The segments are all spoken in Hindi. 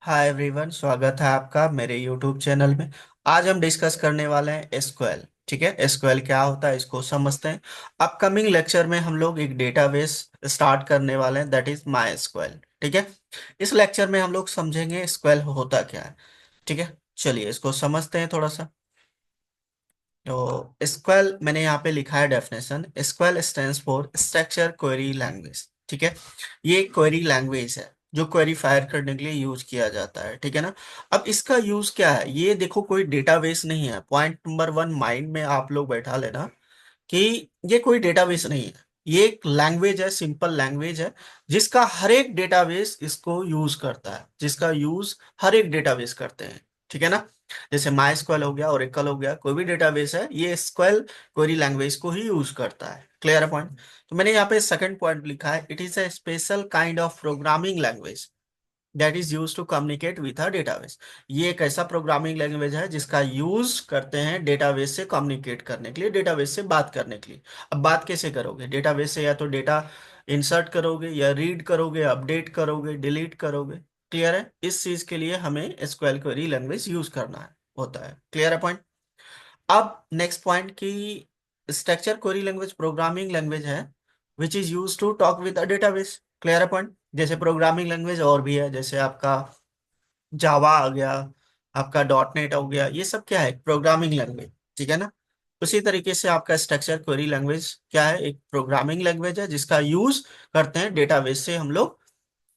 हाय एवरीवन, स्वागत है आपका मेरे यूट्यूब चैनल में। आज हम डिस्कस करने वाले हैं एसक्यूएल। ठीक है, एसक्यूएल क्या होता है इसको समझते हैं। अपकमिंग लेक्चर में हम लोग एक डेटाबेस स्टार्ट करने वाले हैं, दैट इज माई एसक्यूएल। ठीक है, इस लेक्चर में हम लोग समझेंगे एसक्यूएल होता क्या है। ठीक है, चलिए इसको समझते हैं थोड़ा सा। तो एसक्यूएल मैंने यहाँ पे लिखा है definition. SQL stands for structure query language. ठीक है, ये एक क्वेरी लैंग्वेज है जो क्वेरी फायर करने के लिए यूज किया जाता है। ठीक है ना। अब इसका यूज क्या है, ये देखो कोई डेटाबेस नहीं है। पॉइंट नंबर वन माइंड में आप लोग बैठा लेना कि ये कोई डेटाबेस नहीं है। ये एक लैंग्वेज है, सिंपल लैंग्वेज है जिसका हर एक डेटाबेस इसको यूज करता है, जिसका यूज हर एक डेटाबेस करते हैं। ठीक है ना। जैसे माई स्क्वेल हो गया, ओरेकल हो गया, कोई भी डेटाबेस है ये स्क्वेल क्वेरी लैंग्वेज को ही यूज करता है। क्लियर है पॉइंट। तो मैंने यहाँ पे सेकंड पॉइंट लिखा है, it is a special kind of programming language that is use to communicate with a database. ये एक ऐसा प्रोग्रामिंग लैंग्वेज है जिसका यूज करते हैं डेटाबेस से कम्युनिकेट करने के लिए, डेटाबेस से बात करने के लिए। अब बात कैसे करोगे डेटाबेस से, या तो डेटा इंसर्ट करोगे, या रीड करोगे, अपडेट करोगे, डिलीट करोगे। क्लियर है। इस चीज के लिए हमें एसक्यूएल क्वेरी लैंग्वेज यूज करना है होता है। क्लियर है पॉइंट। अब नेक्स्ट पॉइंट की, structure query language programming language है which is use to talk with a database. Clear है पॉइंट। जैसे प्रोग्रामिंग लैंग्वेज और भी है, जैसे आपका जावा आ गया, आपका डॉट नेट हो गया, ये सब क्या है, प्रोग्रामिंग लैंग्वेज। ठीक है ना। उसी तरीके से आपका स्ट्रक्चर क्वेरी लैंग्वेज क्या है, एक प्रोग्रामिंग लैंग्वेज है जिसका यूज करते हैं डेटाबेस से हम लोग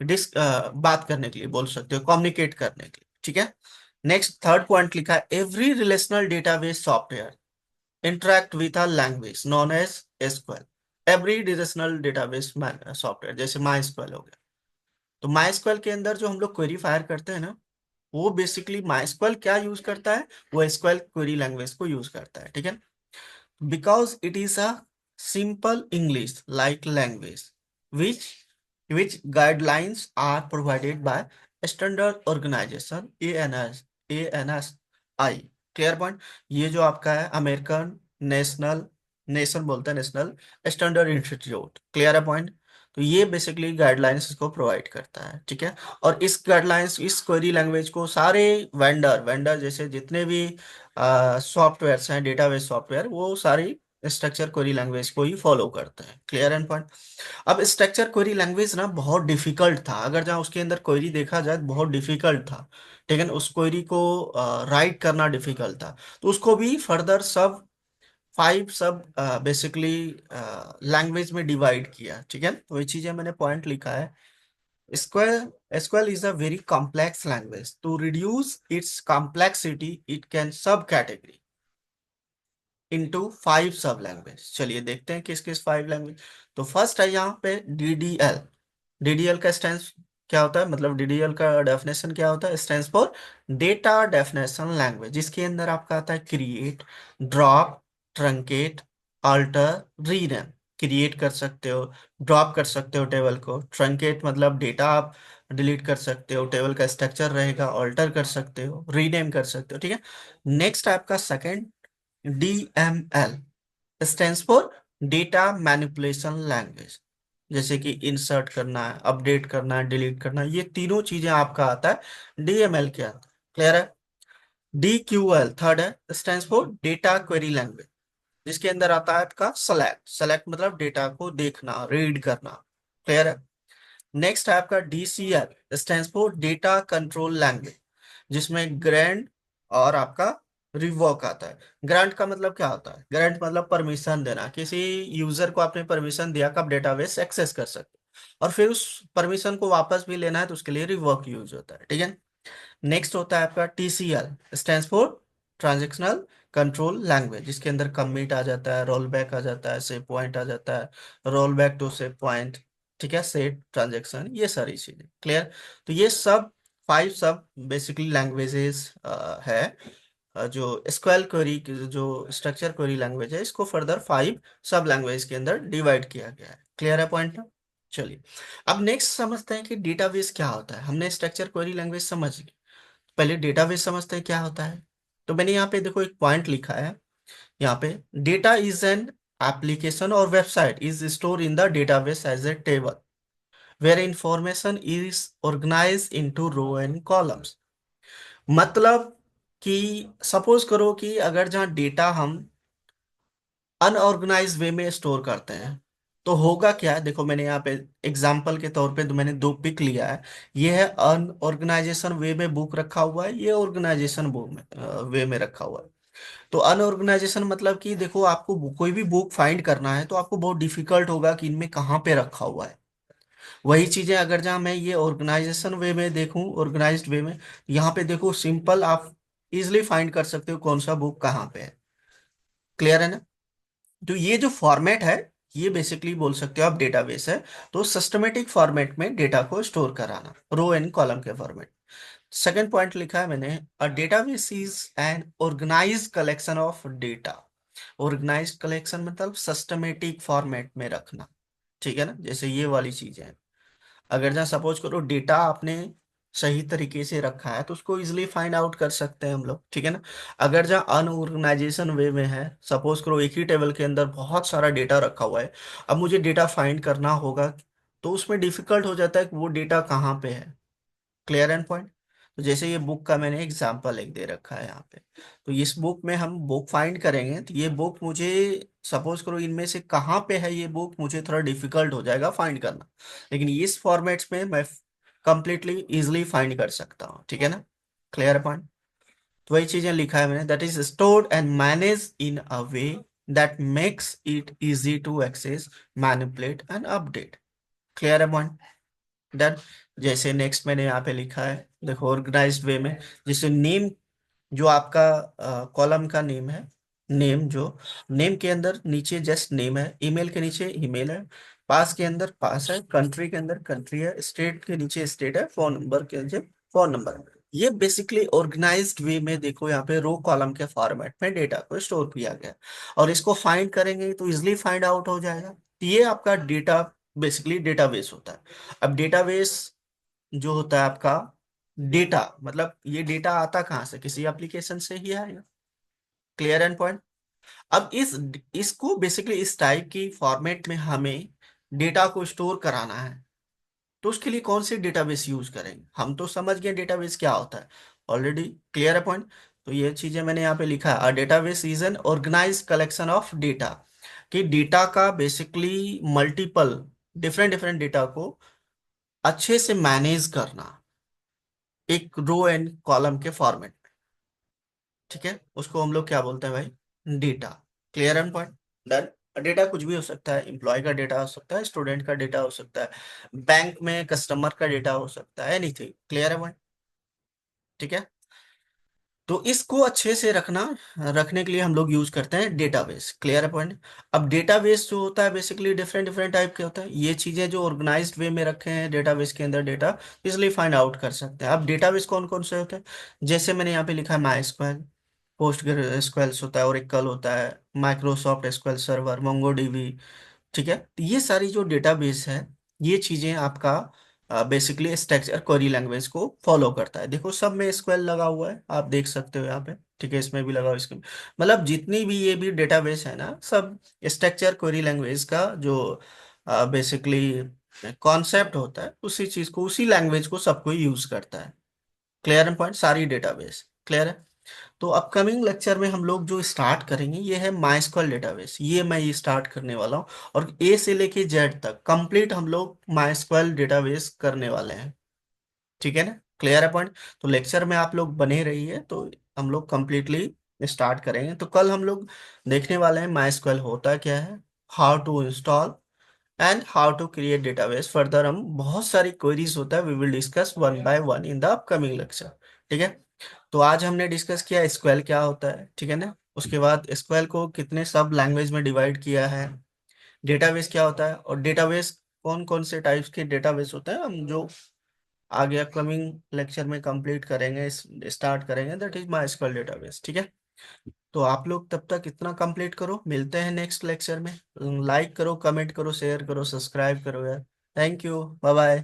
बात करने के लिए, बोल सकते हो कम्युनिकेट करने के लिए। ठीक है। नेक्स्ट थर्ड पॉइंट लिखा है, every relational database software interact with a language known as SQL। every relational database software जैसे MySQL हो गया। तो MySQL के अंदर जो हम लोग क्वेरी फायर करते हैं ना, वो बेसिकली MySQL क्या यूज करता है, वो SQL क्वेरी लैंग्वेज को यूज करता है। ठीक है, because it is a simple English like language which which guidelines are provided by standard organization ANSI। Clear point. ये जो आपका है अमेरिकन नेशनल, नेशन बोलते हैं नेशनल स्टैंडर्ड इंस्टीट्यूट। क्लियर है पॉइंट। तो ये बेसिकली गाइडलाइंस इसको प्रोवाइड करता है। ठीक है, और इस गाइडलाइंस, इस क्वेरी लैंग्वेज को सारे वेंडर वेंडर जैसे जितने भी सॉफ्टवेयर हैं, डेटाबेस सॉफ्टवेयर, वो सारी स्ट्रक्चर क्वेरी लैंग्वेज को ही फॉलो करते हैं। Clear and point. अब स्ट्रक्चर क्वेरी लैंग्वेज ना बहुत डिफिकल्ट था, अगर जहाँ उसके अंदर क्वेरी देखा जाए तो बहुत डिफिकल्ट था। ठीक है ना? उस क्वेरी को राइट करना डिफिकल्ट था। तो उसको भी फर्दर सब फाइव सब बेसिकली लैंग्वेज में डिवाइड किया। ठीक है, तो ये चीजें मैंने पॉइंट लिखा है। SQL SQL is a very complex language. To reduce its complexity, it can subcategory into five सब लैंग्वेज। चलिए देखते हैं किस किस फाइव लैंग्वेज। तो फर्स्ट है यहाँ पे DDL। DDL का स्टैंड क्या होता है, मतलब DDL का डेफिनेशन क्या होता है, stand for data definition language, जिसके अंदर आपका आता है create, drop, truncate, alter, rename. Create कर सकते हो, ड्रॉप कर सकते हो टेबल को, ट्रंकेट मतलब डेटा आप डिलीट कर सकते हो, टेबल का स्ट्रक्चर रहेगा, ऑल्टर कर सकते हो, रीनेम कर सकते हो। ठीक है। नेक्स्ट आपका second DML stands for data manipulation language, जैसे कि इंसर्ट करना है, अपडेट करना है, डिलीट करना है, ये तीनों चीजें आपका आता है DML के अंदर। क्लियर है। DQL थर्ड है, stands for data query language, जिसके अंदर आता है आपका सेलेक्ट। सेलेक्ट मतलब डेटा को देखना, रीड करना। क्लियर है। नेक्स्ट है आपका DCL stands for data control language, जिसमें ग्रांट और आपका रिवोक आता है। ग्रांट का मतलब क्या होता है, ग्रांट मतलब परमिशन देना, किसी यूजर को आपने परमिशन दिया कि आप डेटाबेस एक्सेस कर सकते हो, और फिर उस परमिशन को वापस भी लेना है तो उसके लिए रिवोक यूज होता है। ठीक है। नेक्स्ट होता है आपका TCL stands for transactional control language, जिसके अंदर कमिट आ जाता है, रोल बैक आ जाता है, सेव पॉइंट आ जाता है, roll back to save point. ठीक है, सेट ट्रांजेक्शन, ये सारी चीजें। क्लियर। तो ये सब फाइव सब बेसिकली लैंग्वेजेस है। जो स्क्वेल क्वेरी जो स्ट्रक्चर क्वेरी लैंग्वेज है, इसको फर्दर फाइव सब लैंग्वेज के अंदर डिवाइड किया गया है। क्लियर है पॉइंट ना। चलिए, अब नेक्स्ट समझते हैं कि डेटाबेस क्या होता है। हमने स्ट्रक्चर क्वेरी लैंग्वेज समझ ली, पहले डेटाबेस समझते हैं क्या होता है। तो मैंने यहाँ पे देखो एक पॉइंट लिखा है, यहाँ पे डेटा इज एन एप्लीकेशन और website is store in the database as a table where information is organize into row and columns. मतलब कि सपोज करो कि अगर जहाँ डेटा हम अनऑर्गेनाइज वे में स्टोर करते हैं, तो होगा क्या, देखो मैंने यहाँ पे एग्जाम्पल के तौर पे तो मैंने दो पिक लिया है। ये है अनऑर्गेनाइजेशन वे में बुक रखा हुआ है, ये ऑर्गेनाइजेशन बुक में वे में रखा हुआ है। तो अनऑर्गेनाइजेशन मतलब कि देखो आपको कोई भी बुक फाइंड करना है तो आपको बहुत डिफिकल्ट होगा कि इनमें कहाँ पे रखा हुआ है। वही चीजें अगर जहाँ मैं ये ऑर्गेनाइजेशन वे में देखूं, ऑर्गेनाइज्ड वे में, यहाँ पे देखो सिंपल आप इजिली फाइंड कर सकते हो कौन सा बुक कहाँ पे है। क्लियर है ना। तो ये जो फॉर्मेट है, ये बेसिकली बोल सकते हो आप डेटाबेस है। तो सिस्टमेटिक फॉर्मेट में डेटा को स्टोर कराना, रो एंड कॉलम के फॉर्मेट। सेकंड पॉइंट लिखा है मैंने, a database is an organized collection of data. Organized collection मतलब सिस्टमेटिक फॉर्मेट में रखना। ठीक है ना, जैसे ये वाली चीजें हैं। अगर जहाँ सपोज करो डेटा आपने सही तरीके से रखा है तो उसको इजिली फाइंड आउट कर सकते हैं हम लोग। ठीक है ना। अगर जहाँ अनऑर्गेनाइजेशन वे में है, सपोज करो एक ही टेबल के अंदर बहुत सारा डेटा रखा हुआ है, अब मुझे डेटा फाइंड करना होगा, तो उसमें डिफिकल्ट हो जाता है कि वो डेटा कहाँ पे है। Clear and point. तो जैसे ये बुक का मैंने एग्जांपल एक दे रखा है यहाँ पे, तो इस बुक में हम बुक फाइंड करेंगे, तो ये बुक मुझे सपोज करो इनमें से कहाँ पे है ये बुक, मुझे थोड़ा डिफिकल्ट हो जाएगा फाइंड करना। लेकिन इस फॉर्मेट्स में मैं कंप्लीटली इजिली फाइंड कर सकता हूँ। ठीक है ना। Clear point. तो वही चीजें लिखा है मैंने, that is stored and manage in a way that makes it easy to access, manipulate and update. Clear है पॉइंट। डन। जैसे नेक्स्ट मैंने यहाँ पे लिखा है, देखो ऑर्गेनाइज्ड वे में, जैसे नेम, जो आपका कॉलम का नेम है, नेम जो, नेम के अंदर नीचे जस्ट नेम है, ईमेल के नीचे ईमेल है, पास के अंदर पास है, कंट्री के अंदर कंट्री है, स्टेट के नीचे स्टेट है, फोन नंबर के नीचे फोन नंबर है। ये बेसिकली ऑर्गेनाइज्ड वे में देखो यहाँ पे रो कॉलम के फॉर्मेट में डेटा को स्टोर किया गया है। और इसको फाइंड करेंगे तो इजिली फाइंड आउट हो जाएगा। तो ये आपका डेटा बेसिकली डेटाबेस होता है। अब डेटाबेस जो होता है आपका, डेटा मतलब ये डेटा आता कहाँ से, किसी एप्लीकेशन से ही आएगा। Clear and point. अब इस इसको बेसिकली इस टाइप की फॉर्मेट में हमें डेटा को स्टोर कराना है, तो उसके लिए कौन सी डेटाबेस यूज करेंगे, हम तो समझ गए डेटाबेस क्या होता है ऑलरेडी। क्लियर है पॉइंट। तो ये चीजें मैंने यहाँ पे लिखा है, a database is an organize collection of data. कि डेटा का basically multiple different different data को अच्छे से मैनेज करना एक रो एंड कॉलम के फॉर्मेट। ठीक है, उसको हम लोग क्या बोलते हैं भाई, data. Clear and point. Done. Data कुछ भी हो सकता है, एम्प्लॉय का डेटा हो सकता है, स्टूडेंट का डेटा हो सकता है, बैंक में कस्टमर का डेटा हो सकता है, एनीथिंग। क्लियर है पॉइंट। ठीक है। तो इसको अच्छे से रखना, रखने के लिए हम लोग यूज करते हैं डेटाबेस। क्लियर है पॉइंट। अब डेटाबेस जो होता है बेसिकली डिफरेंट डिफरेंट टाइप के होता है। ये चीजें जो ऑर्गेनाइज्ड वे में रखे हैं डेटाबेस के अंदर डेटा, इसलिए फाइंड आउट कर सकते हैं। अब डेटाबेस कौन कौन से होते हैं, जैसे मैंने यहाँ पे लिखा है माई स्क्वेल, पोस्ट एसक्यूएल होता है, ओरेकल होता है, माइक्रोसॉफ्ट एसक्यूएल सर्वर, मोंगोडीबी। ठीक है, तो ये सारी जो डेटाबेस है, ये चीजें आपका बेसिकली स्ट्रक्चर क्वेरी लैंग्वेज को फॉलो करता है। देखो सब में एसक्यूएल लगा हुआ है, आप देख सकते हो यहाँ पे। ठीक है, इसमें भी लगा हुआ है, इसमें मतलब जितनी भी ये भी डेटाबेस है ना, सब स्ट्रक्चर क्वेरी लैंग्वेज का जो बेसिकली कॉन्सेप्ट होता है, उसी चीज को, उसी लैंग्वेज को सबको यूज करता है। क्लियर एंड पॉइंट, सारी डेटाबेस। क्लियर है। तो अपकमिंग लेक्चर में हम लोग जो स्टार्ट करेंगे ये है माइस्क्वेल डेटाबेस, ये मैं ये स्टार्ट करने वाला हूँ। और ए से लेके जेड तक कंप्लीट हम लोग माइस्क्वेल डेटाबेस करने वाले हैं। ठीक है ना। क्लियर है पॉइंट। तो लेक्चर में आप लोग बने रहिए, तो हम लोग कंप्लीटली स्टार्ट करेंगे। तो कल हम लोग देखने वाले हैं माइस्क्वेल होता क्या है, how to install and how to create database. Further हम बहुत सारी क्वेरीज होता है, we will discuss one by one in the upcoming lecture. ठीक है। तो आज हमने डिस्कस किया एसक्यूएल क्या होता है, ठीक है ना, उसके बाद एसक्यूएल को कितने सब लैंग्वेज में डिवाइड किया है, डेटाबेस क्या होता है, और डेटाबेस कौन कौन से टाइप्स के डेटाबेस होते हैं, हम जो आगे अपकमिंग लेक्चर में कंप्लीट करेंगे, स्टार्ट करेंगे, that is my SQL database. ठीक है। तो आप लोग तब तक इतना कंप्लीट करो, मिलते हैं नेक्स्ट लेक्चर में। लाइक करो, कमेंट करो, शेयर करो, सब्सक्राइब करो यार। Thank you, bye bye.